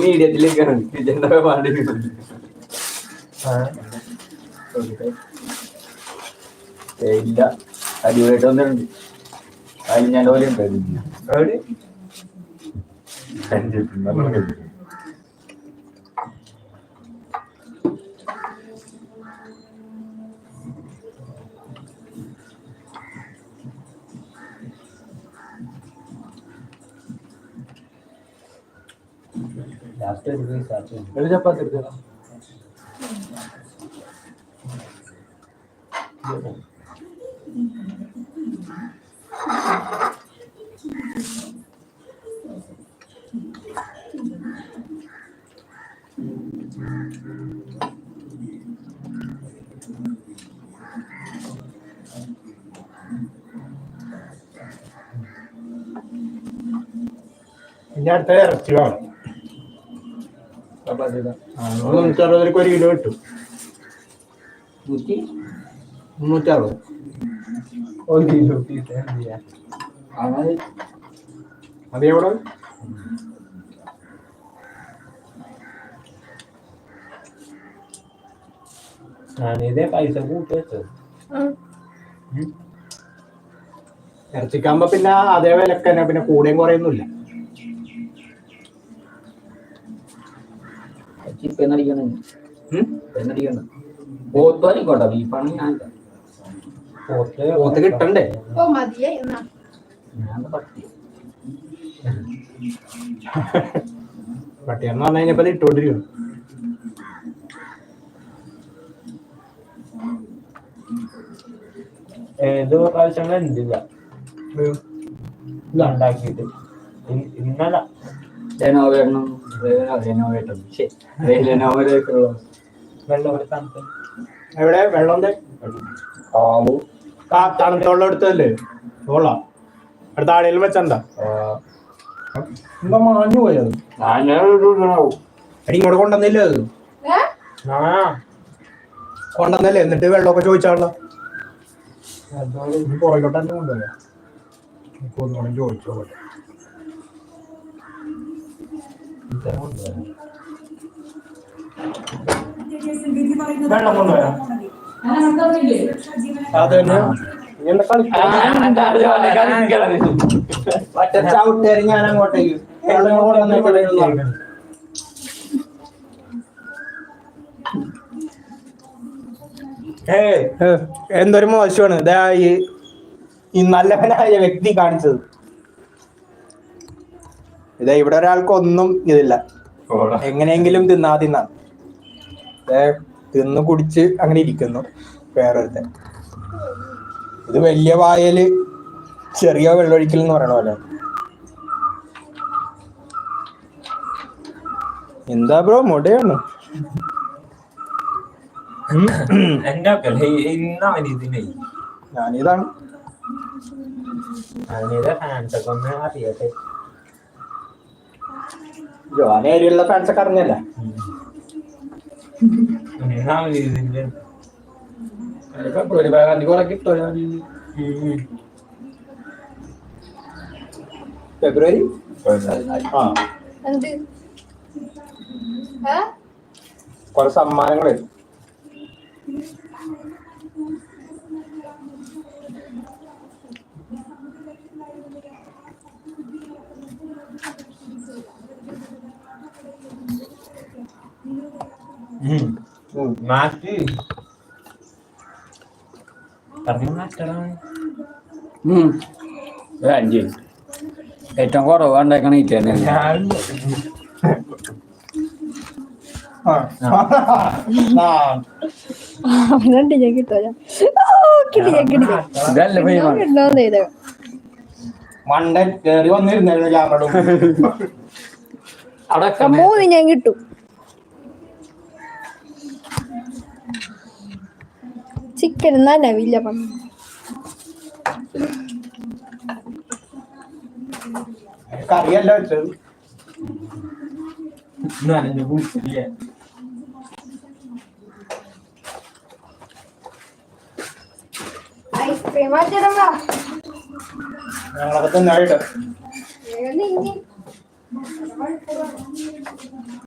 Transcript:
മീഡിയത്തിലേക്കാണ് കിച്ചന്റെ പാടി ഇല്ല അടിപൊളിയായിട്ട് വന്നിട്ടുണ്ട്. അതിൽ ഞാൻ പോലെ ഉണ്ടായിരുന്നു. ചപ്പാത്തി എടുത്തോ. ഇനി അടുത്ത ഇറച്ചി വേണം. 360 ഒരു കിലോ കിട്ടും. 360 ഒരു കിലോ അതെവിടെ ഞാനിതേ പൈസ കൂട്ടി വെച്ചത്. ഇറച്ചിക്കാകുമ്പോ പിന്നെ അതേ വിലക്ക് തന്നെ, പിന്നെ കൂടെയും കുറയൊന്നുമില്ല. ചിക്കൻ അടിക്കണം, പോത്ത് അടിക്കോട്ടെ, ബീഫാണ് ഞാൻ പോത്ത് കിട്ടണ്ടേ? പട്ടിയെന്ന് പറഞ്ഞു കഴിഞ്ഞപ്പോ ഇട്ടോണ്ടിരിക്കും. ഏത് പ്രാവശ്യം എന്തില്ല ഉണ്ടാക്കിയിട്ട് ഇന്നല എവിടെ വെള്ളം തണുത്ത വെള്ളം എടുത്തല്ലേ വെള്ളം അടുത്ത ആടയിലും വെച്ചെന്താ എന്താ മാഞ്ഞു പോയത്? അടി ഇങ്ങോട്ട് കൊണ്ടുവന്നില്ലേ? അത് കൊണ്ടുവന്നല്ലേ? എന്നിട്ട് വെള്ളമൊക്കെ ചോദിച്ചാണല്ലോ. പുറകോട്ട് തന്നെ കൊണ്ടുപോയാ ഒന്നുകൂടെ ചോദിച്ചോട്ടെ. വെള്ളം കൊണ്ടുപോയാ അതന്നെ ചവിട്ടേറി ഞാൻ അങ്ങോട്ടേക്ക് എന്തൊരു മോശമാണ് ഇതാ ഈ നല്ലവനായ വ്യക്തി കാണിച്ചത്. ഇതാ ഇവിടെ ഒരാൾക്കൊന്നും ഇതില്ല, എങ്ങനെയെങ്കിലും തിന്നാ തിന്ന് കുടിച്ച് അങ്ങനെ ഇരിക്കുന്നു വേറൊരുത്തെ. ഇത് വലിയ വായല് ചെറിയ വെള്ളമൊഴിക്കൽ എന്ന് പറയണ പോലെ. എന്താ ബ്രോ മുടയാണ്? ഞാനിതാണ് ജോനേരിയുള്ള ഫാൻസൊക്കെ അറിഞ്ഞല്ല. ഫെബ്രുവരി കുറെ സമ്മാനങ്ങള് മാറ്റി അഞ്ച് ഏറ്റവും കുറവ് ഉണ്ടാക്കണ ഇറ്റന്നെ. മണ്ടൻ കേറി വന്നിരുന്നു ഞാൻ കിട്ടും. ചിക്കൻ നല്ല വലിയ കറിയല്ല വെച്ചത്. ഐസ്ക്രീം ഞങ്ങളൊക്കെ തിന്നായിട്ട്